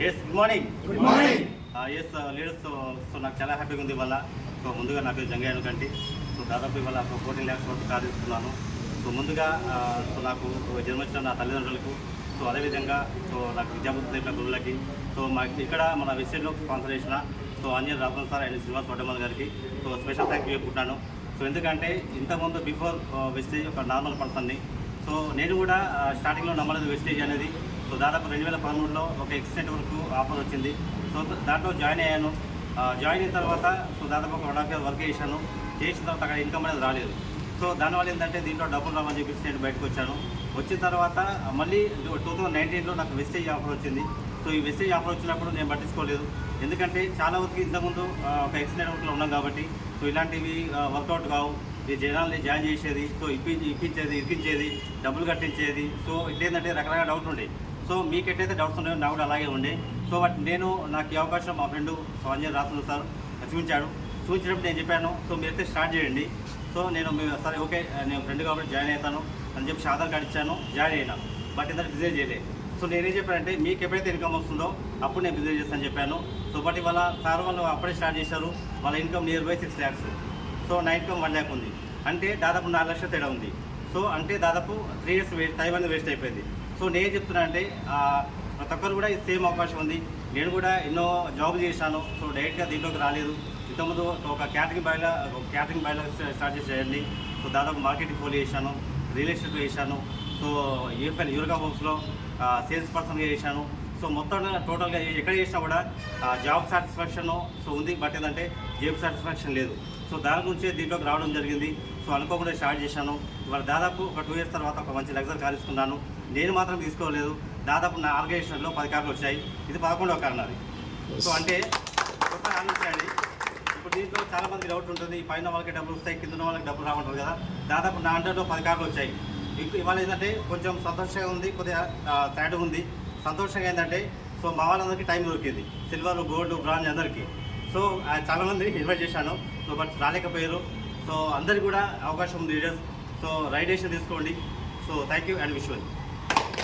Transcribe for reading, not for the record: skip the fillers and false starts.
Yes good morning. Good morning. Yes leaders. So నాకు చాలా హ్యాపీగా ఉంది ఇవాళ. సో ముందుగా నా పేరు జంగయ్య కంటి. సో దాదాపు ఇవాళ 14 lakhs వరకు కార్ తీసుకున్నాను. సో ముందుగా సో నాకు జన్మొచ్చిన నా తల్లిదండ్రులకు, సో అదేవిధంగా సో నాకు విద్యాబుద్ధి నేర్పిన గురువులకి, సో మాకు ఇక్కడ మన వెస్టేజ్లో స్పాన్సర్ చేసిన so Anjan Rathan sir and Srinivas Vaddamal గారికి సో స్పెషల్ థ్యాంక్ యూ చెప్పుకుంటాను. సో ఎందుకంటే ఇంతకుముందు బిఫోర్ వెస్టేజ్ ఒక నార్మల్ పర్సన్ని. సో నేను కూడా స్టార్టింగ్లో నమ్మలేదు వెస్టేజ్ అనేది. సో దాదాపు 2013లో ఒక ఎక్స్ వరకు ఆఫర్ వచ్చింది. సో దాంట్లో జాయిన్ అయ్యాను. జాయిన్ అయిన తర్వాత సో దాదాపు ఒక 1.5 years వర్క్ చేశాను. చేసిన తర్వాత అక్కడ ఇన్కమ్ అనేది రాలేదు. సో దానివల్ల ఏంటంటే దీంట్లో డబ్బులు రావని చెప్పేసి నేను బయటకు వచ్చాను. వచ్చిన తర్వాత మళ్ళీ 2019లో నాకు వెస్టేజ్ ఆఫర్ వచ్చింది. సో ఈ వెస్టేజ్ ఆఫర్ వచ్చినప్పుడు నేను పట్టించుకోలేదు. ఎందుకంటే చాలా వరకు ఇంతకుముందు ఒక ఎక్సిడెంట్ వర్క్లో ఉన్నాం కాబట్టి సో ఇలాంటివి వర్కౌట్ కావు. ఈ జనాల్ని జాయిన్ చేసేది, సో ఇప్పించేది, డబ్బులు కట్టించేది. సో ఇట్లేంటంటే రకరకాల డౌట్లు ఉండేవి. సో మీకు ఎట్లయితే డౌట్స్ ఉన్నాయో నాకు కూడా అలాగే ఉండే. సో బట్ నేను నాకు ఈ అవకాశం మా friend so Anjan Rathan sir చూపించినప్పుడు నేను చెప్పాను, సో మీరైతే స్టార్ట్ చేయండి. సో నేను సరే ఓకే నేను ఫ్రెండ్ కాబట్టి జాయిన్ అవుతాను అని చెప్పి ఆధార్ కార్డు ఇచ్చాను, జాయిన్ అయినా. బట్ ఇంత బిజినెస్ చేయలేదు. సో నేనేం చెప్పానంటే మీకు ఎప్పుడైతే ఇన్కమ్ వస్తుందో అప్పుడు నేను బిజినెస్ చేస్తాను చెప్పాను. సో బట్ ఇవాళ సార్ వాళ్ళు అప్పుడే స్టార్ట్ చేశారు. వాళ్ళ income near by 6 lakhs. So నా ఇన్కమ్ 1 lakh ఉంది. అంటే దాదాపు 4 లక్షల తేడా ఉంది. సో అంటే దాదాపు 3 years టైం అనేది వేస్ట్ అయిపోయింది. సో నేను చెప్తున్నా అంటే ప్రతి ఒక్కరు కూడా సేమ్ అవకాశం ఉంది. నేను కూడా ఎన్నో జాబ్ చేశాను. సో డైరెక్ట్గా దీంట్లోకి రాలేదు. ఇంతకుముందు ఒక క్యాటరింగ్ బాయ్లో స్టార్ట్ చేసేయండి. సో దాదాపు మార్కెటింగ్ ఫోన్ చేశాను, రియల్ ఎస్టేట్ చేశాను. సో యూరకా హోమ్స్లో సేల్స్ పర్సన్గా చేశాను. సో మొత్తం టోటల్గా ఎక్కడ చేసినా కూడా జాబ్ సాటిస్ఫాక్షన్ సో ఉంది. బట్ ఏంటంటే జాబ్ సాటిస్ఫాక్షన్ లేదు. సో దాని గురించే దీంట్లోకి రావడం జరిగింది. సో అనుకోకుండా స్టార్ట్ చేశాను. ఇవాళ దాదాపు ఒక 2 years తర్వాత ఒక మంచి లగ్జరీ కార్ తీసుకున్నాను. నేను మాత్రం తీసుకోలేదు. దాదాపు నా ఆర్గనైజేషన్లో 10 కార్లు వచ్చాయి. ఇది 11వ కార్ నాది. సో అంటే ఒకసారి ఆలోచించండి. ఇప్పుడు దీంట్లో చాలా మందికి డౌట్ ఉంటుంది, పైన వాళ్ళకి డబ్బులు వస్తాయి, కింద వాళ్ళకి డబ్బులు రావట్లేదు కదా. దాదాపు నా అండర్లో 10 కార్లు వచ్చాయి. ఇవాళ ఏంటంటే కొంచెం సంతోషంగా ఉంది, కొద్దిగా సాడ్ ఉంది. సంతోషంగా ఏంటంటే సో మా వాళ్ళందరికీ టైం దొరికింది, సిల్వర్, గోల్డ్, బ్రాంజ్ అందరికీ. సో చాలామంది ఇన్వైట్ చేశాను. సో బట్ రాలేకపోయారు. సో అందరికీ కూడా అవకాశం ఉంది లీడర్స్. సో రైడేషన్ తీసుకోండి. So thank you and wish you.